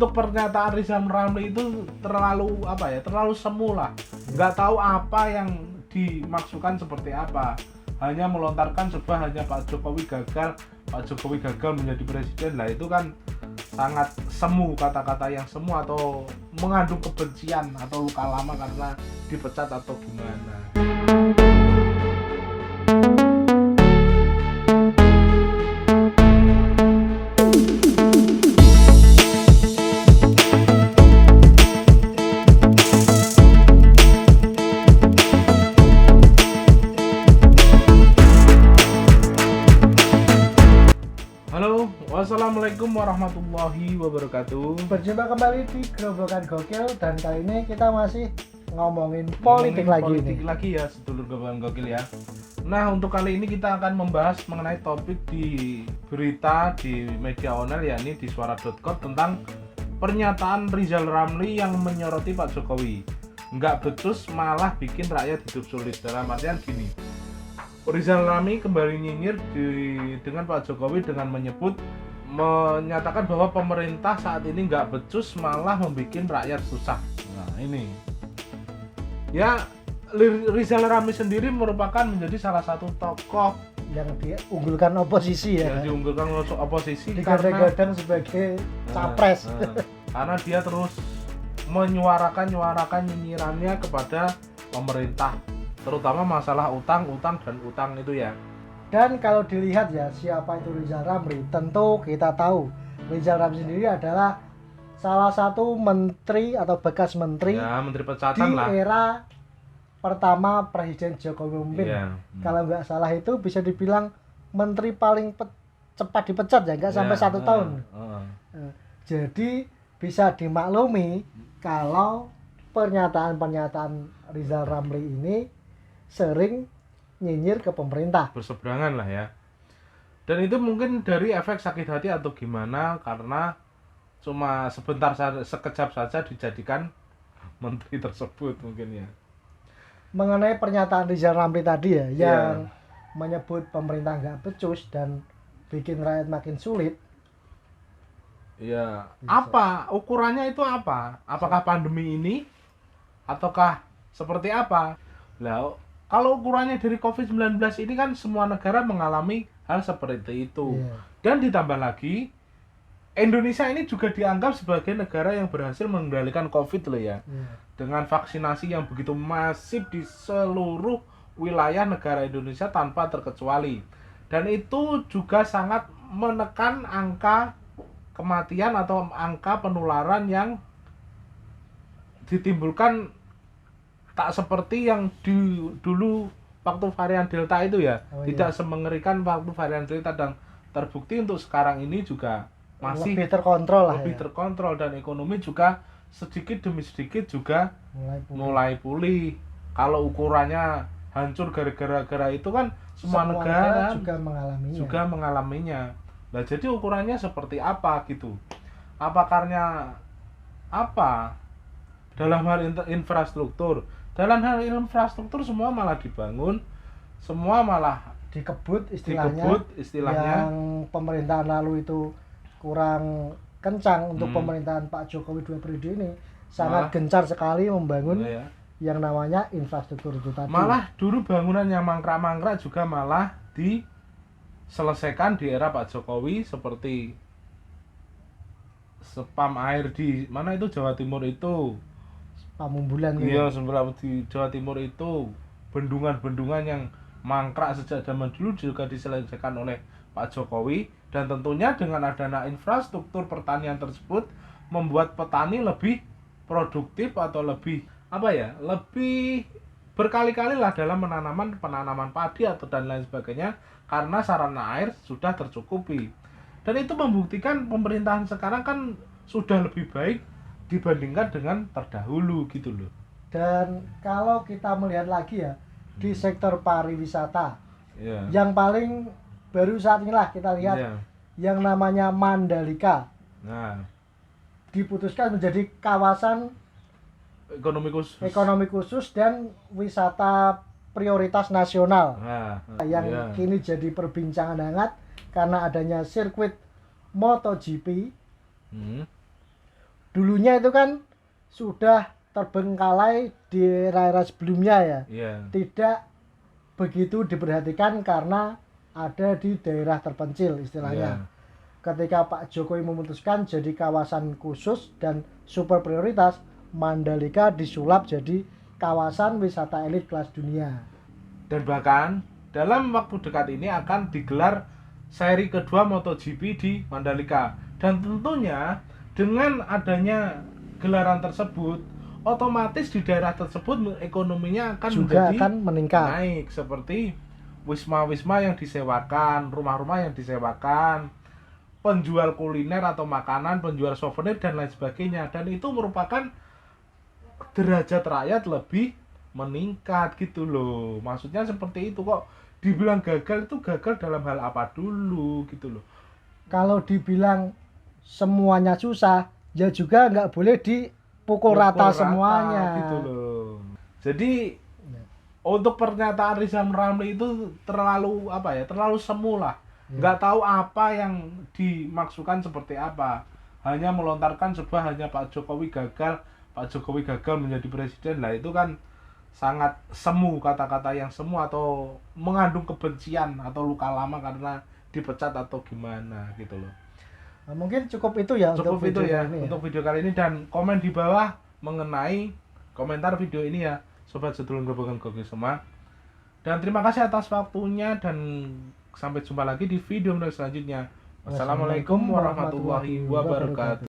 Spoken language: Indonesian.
untuk pernyataan Rizal Ramli itu terlalu terlalu semu lah, nggak tahu apa yang dimaksudkan seperti apa, hanya melontarkan hanya Pak Jokowi gagal menjadi presiden lah. Itu kan sangat semu, kata-kata yang semu atau mengandung kebencian atau luka lama karena dipecat atau gimana. Assalamualaikum warahmatullahi wabarakatuh. Berjumpa kembali di Gerobokan Gokil, dan kali ini kita masih ngomongin politik lagi ya, sedulur Gerobokan Gokil ya. Nah, untuk kali ini kita akan membahas mengenai topik di berita di media online, yakni di suara.com, tentang pernyataan Rizal Ramli yang menyoroti Pak Jokowi. Nggak becus malah bikin rakyat hidup sulit. Dalam artian gini, Rizal Ramli kembali nyinyir dengan Pak Jokowi dengan menyatakan bahwa pemerintah saat ini nggak becus malah membuat rakyat susah. Nah ini ya, Rizal Ramli sendiri merupakan menjadi salah satu tokoh yang diunggulkan oposisi ya. Yang diunggulkan oposisi digadang-gadang sebagai capres. Karena dia terus menyuarakan nyinyirannya kepada pemerintah, terutama masalah utang itu ya. Dan kalau dilihat ya, siapa itu Rizal Ramli, tentu kita tahu Rizal Ramli sendiri adalah salah satu menteri atau bekas menteri ya, menteri pecatan di lah, era pertama Presiden Jokowi memimpin ya. Kalau nggak salah itu bisa dibilang menteri paling cepat dipecat ya, nggak sampai 1 tahun. Jadi bisa dimaklumi kalau pernyataan Rizal Ramli ini sering nyinyir ke pemerintah, berseberangan lah ya. Dan itu mungkin dari efek sakit hati atau gimana, karena cuma sekejap saja dijadikan menteri tersebut mungkin ya. Mengenai pernyataan Rizal Ramli tadi ya, yang menyebut pemerintah nggak becus dan bikin rakyat makin sulit. Ya, apa ukurannya itu apa? Apakah pandemi ini ataukah seperti apa? Lah, kalau ukurannya dari COVID-19 ini kan semua negara mengalami hal seperti itu. Dan ditambah lagi, Indonesia ini juga dianggap sebagai negara yang berhasil mengendalikan COVID loh ya. Dengan vaksinasi yang begitu masif di seluruh wilayah negara Indonesia tanpa terkecuali. Dan itu juga sangat menekan angka kematian atau angka penularan yang ditimbulkan, tak seperti yang dulu waktu varian Delta itu ya. Tidak semengerikan waktu varian Delta, dan terbukti untuk sekarang ini juga masih lebih terkontrol lah, lebih terkontrol, dan ekonomi juga sedikit demi sedikit juga mulai pulih. Kalau ukurannya hancur gara-gara itu kan semua negara juga mengalaminya. Nah, jadi ukurannya seperti apa gitu? Apa karena apa? Dalam hal infrastruktur. Dalam hal infrastruktur semua malah dibangun, semua malah dikebut istilahnya. Yang pemerintahan lalu itu kurang kencang untuk pemerintahan Pak Jokowi 2 periode ini sangat gencar sekali membangun yang namanya infrastruktur itu tadi. Malah dulu bangunan yang mangkrak-mangkrak juga malah diselesaikan di era Pak Jokowi, seperti spam air di mana itu, Jawa Timur itu. Pamumbulan iya, di Jawa Timur itu bendungan-bendungan yang mangkrak sejak zaman dulu juga diselesaikan oleh Pak Jokowi. Dan tentunya dengan adanya infrastruktur pertanian tersebut membuat petani lebih produktif atau lebih lebih berkali-kali lah dalam penanaman padi atau dan lain sebagainya, karena sarana air sudah tercukupi. Dan itu membuktikan pemerintahan sekarang kan sudah lebih baik dibandingkan dengan terdahulu gitu loh. Dan kalau kita melihat lagi ya, di sektor pariwisata, yang paling baru saat inilah kita lihat yang namanya Mandalika diputuskan menjadi kawasan ekonomi khusus dan wisata prioritas nasional, yang kini jadi perbincangan hangat karena adanya sirkuit MotoGP dulunya itu kan sudah terbengkalai di era-era sebelumnya ya. Iya. Tidak begitu diperhatikan karena ada di daerah terpencil istilahnya. Iya. Ketika Pak Jokowi memutuskan jadi kawasan khusus dan super prioritas, Mandalika disulap jadi kawasan wisata elit kelas dunia. Dan bahkan dalam waktu dekat ini akan digelar seri kedua MotoGP di Mandalika. Dan tentunya dengan adanya gelaran tersebut, otomatis di daerah tersebut ekonominya akan Juga menjadi akan meningkat. naik, seperti wisma-wisma yang disewakan, rumah-rumah yang disewakan, penjual kuliner atau makanan, penjual souvenir dan lain sebagainya. Dan itu merupakan derajat rakyat lebih meningkat gitu loh. Maksudnya seperti itu. Kok dibilang gagal, itu gagal dalam hal apa dulu gitu loh. Kalau dibilang semuanya susah, ya juga nggak boleh dipukul rata semuanya. Gitu loh. Jadi untuk pernyataan Rizal Ramli itu terlalu apa ya? Terlalu semu lah. Nggak tahu apa yang dimaksudkan seperti apa. Hanya melontarkan sebuah hanya Pak Jokowi gagal menjadi presiden lah, itu kan sangat semu, kata-kata yang semu atau mengandung kebencian atau luka lama karena dipecat atau gimana gitu loh. Nah, mungkin cukup itu ya Cukup untuk itu video ya kali ini untuk video kali ini, dan komen di bawah mengenai komentar video ini ya sobat sedulur Grobogan Gokil semua. Dan terima kasih atas waktunya dan sampai jumpa lagi di video selanjutnya. Wassalamualaikum warahmatullahi wabarakatuh.